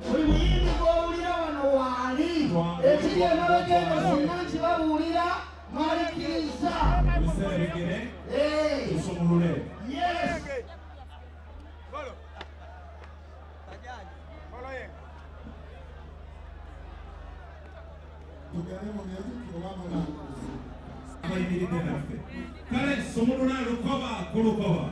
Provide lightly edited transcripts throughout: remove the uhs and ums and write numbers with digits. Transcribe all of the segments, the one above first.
buli muyimbi gw'owulira wano waali ekiri emabegenda bonna nkibabuulira malikiriza ebiseera bigere tusumulule. Yes. abayimiridde naffe kale somulula lukoba ku lukoba.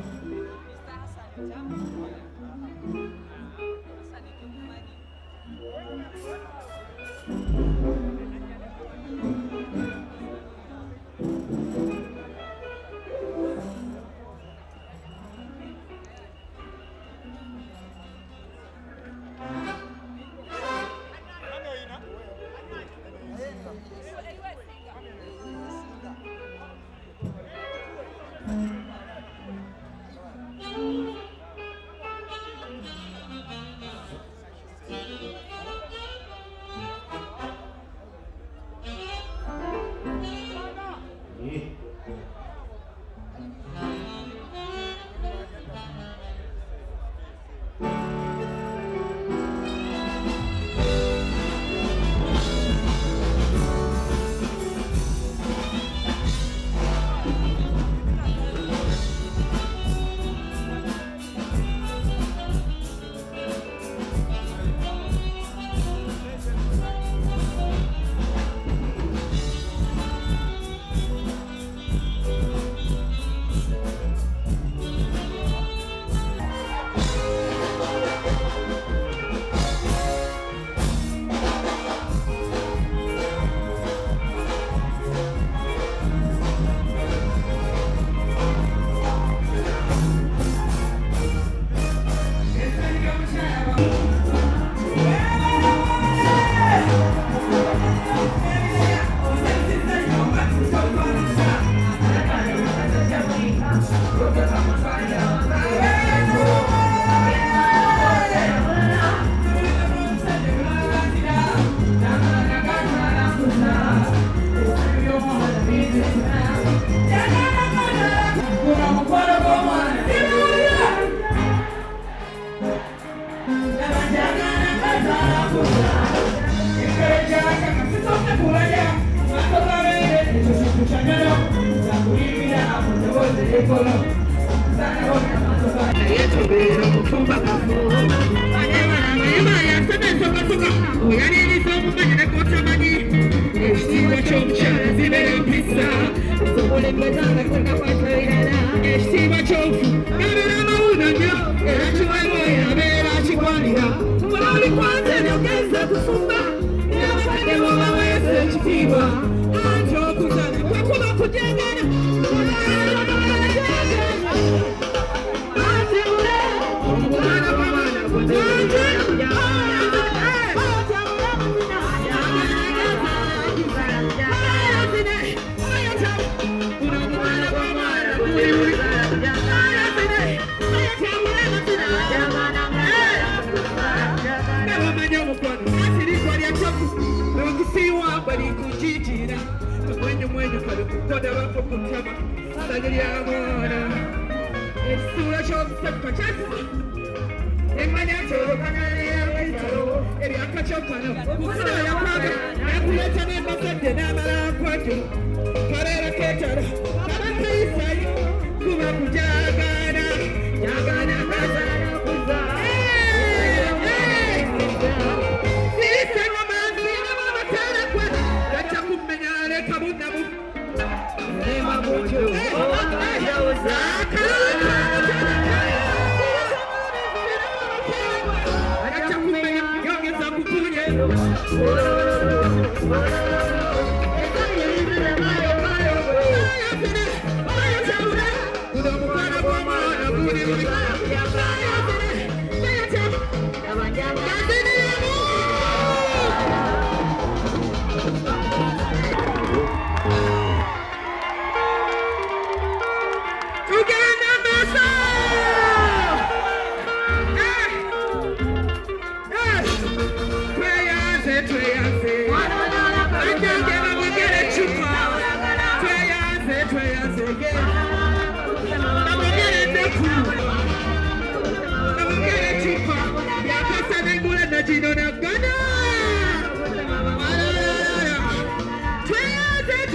Gino Nagana.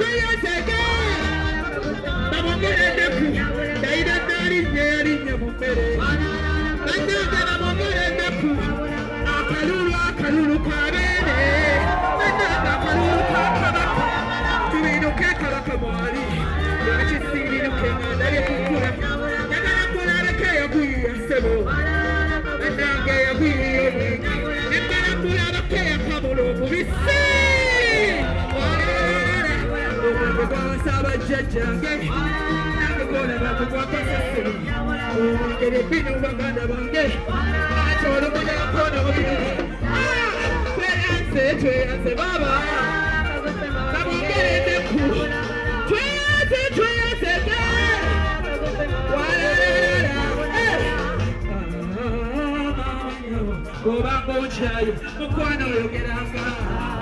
Years ago. Baba Mene Neku. Daida Nari Nyeri Nyamupere. Nandana Mene Neku. Akalulu Kabene. Nandana Kalulu Kabaka. Tuino Kekala Kamari. Yachi Siri no Kema. Daya Kukura. Nagana Kula Kaya Kuya Sebo. Nandanga ya Kuya. Nandana Kula Kaya Kamulo. Bisi. Saba Jaja. Never gonna have to walk on the city. Oh, get it, Beene, we're gonna bange. I told him I'm gonna be. Say, Baba. Baba, get it, the cool. Say, go back, go child. Mukwana, you get out.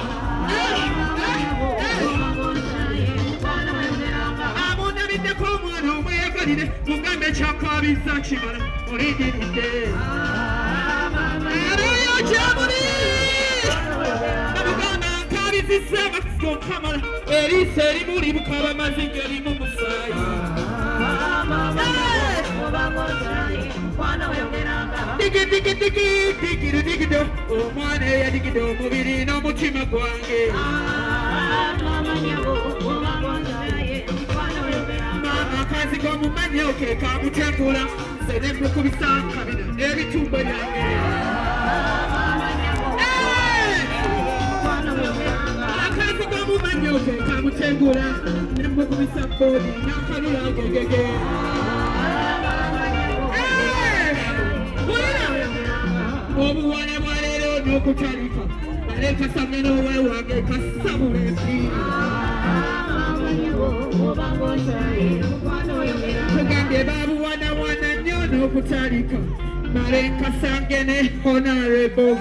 Mugambe chakwabi sakshimana oridinde Arayo jamuni Mugamba kabi zisaba skokamala Eri seri muri bukaba mazingeri mu musayi Digi do omwana ya digi do mubiri no mutima gwange Kazi kwa mumanya oke kamutengula Sene mukubisa kabina Ebitumba yange Kazi kwa mumanya oke kamutengula Sene mukubisa bodi Nakanula gegege Obuwane walero nokutalika Aleka sameno wewange kasabuleki Kugambye babu wana nyono kutalika Malenka sangene honorable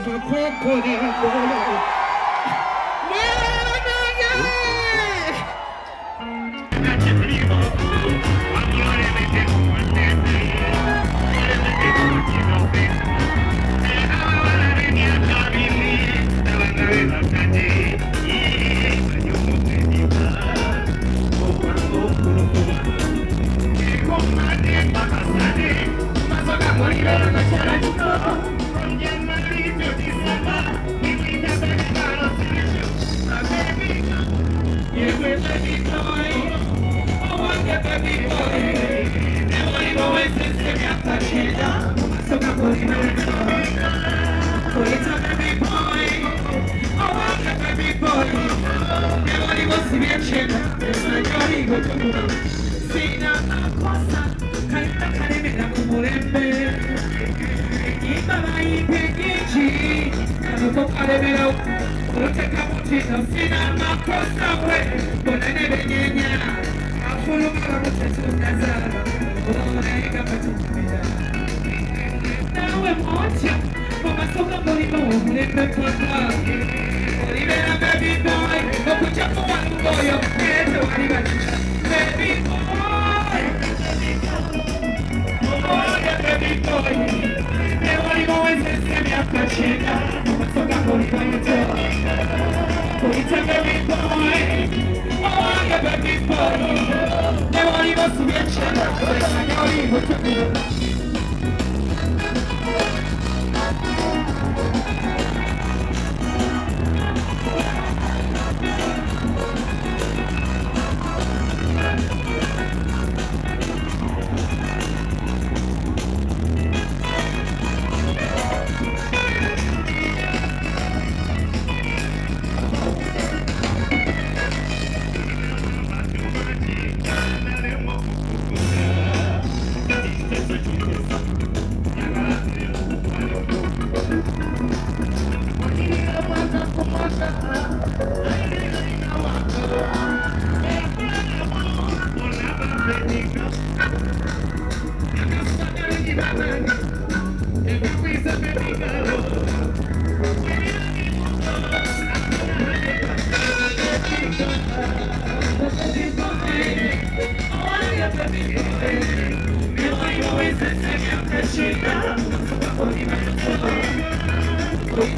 Kookie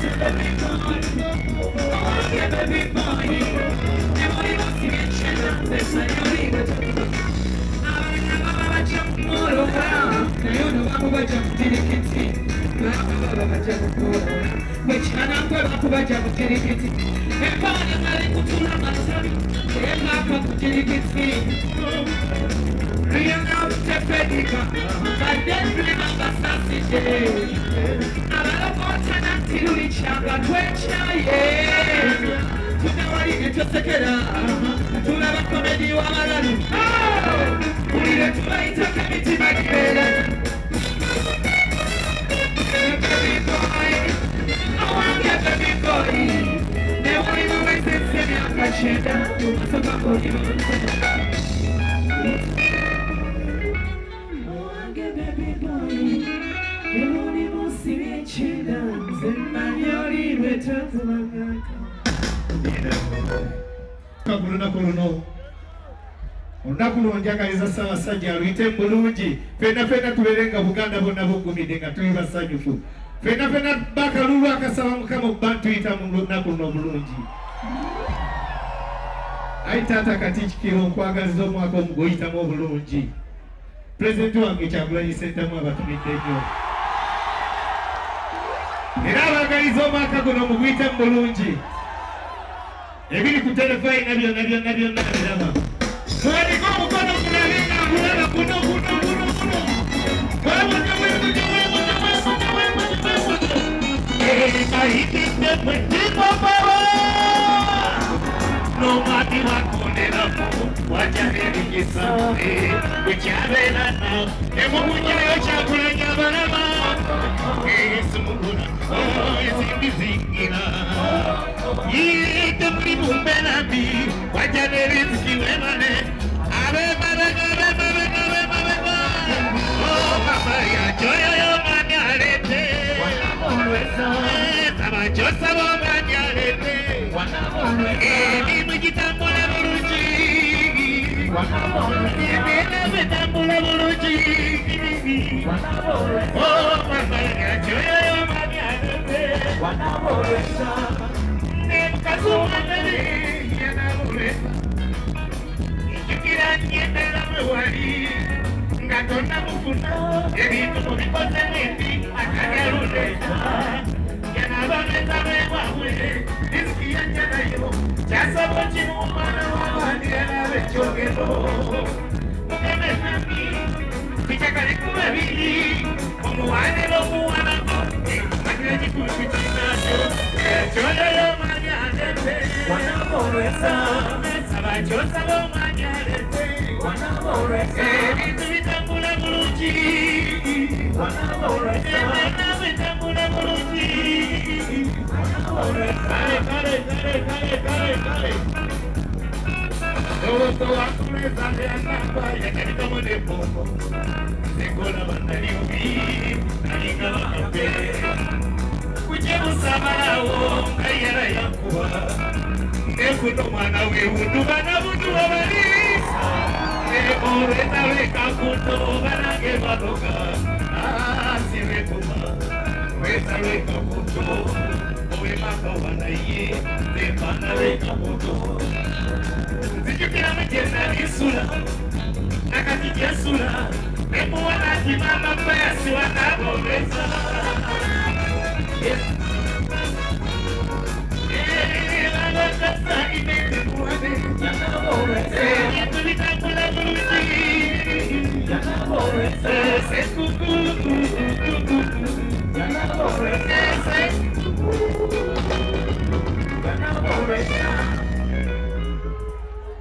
Njagaliza Ssaabasajja aluyite bulungi fenna tubeerenga Buganda bonna buggumidde nga tuli basanyufu fenna bakalulu akasaba Mukama okuba ntuyita mu lunaku luno bulungi. Ayi taata Katikkiro nkwagaliza omwaka omugo oyitamu obulungi. Pulezidenti wange Kyagulanyi Ssentamu abatumidde nnyo era abaagaliza omwaka guno muguyitemu bulungi. Ebiri ku terefayina byonna biraba. Tuandika mkono kunalinga kulala kuno. No mati wakondera wajane kisa kuchabela na emukunyayo chakulanya barama esumuna ezingizingira yite mlimumbena bi wajane riziki wemane abe oh baba ya joyo yo manyarete taba josa bo manyarete ni mujitambula bulungi ni betambula bulungi oh baba ya joyo yo manyarete ni kazuma nani yanabuleta nyendera mwewali ngatona mufuna ebintu mubikoze nendi akagaluleta yanabameza bwewabwe disiki yanjanayo kyasaba kimu omwana wabandi yanabe ekyogero mugemezami kikyakale ku babiri omuwanira omuwanako akira ekikulu kinakyo ekyoyoyo manyadete wanabolwesa abakyosaba omanyadete ebintu bitambula bulungi bitambula bulungi kale owoto wakuleza ndeyanamba yakalikamu nebombo sekola banaliobi nalinga bakape kujemusabalawo ngayera yakuba nekuno mwana wewundu bana bundu babalisa oreta weka kuto banage badoka asirekuma weta weka kuto owemaka wanaye nebana weka kuto zijukira mejena nisula nakatijesula emuwanajimama pesi wanabobeza Yes,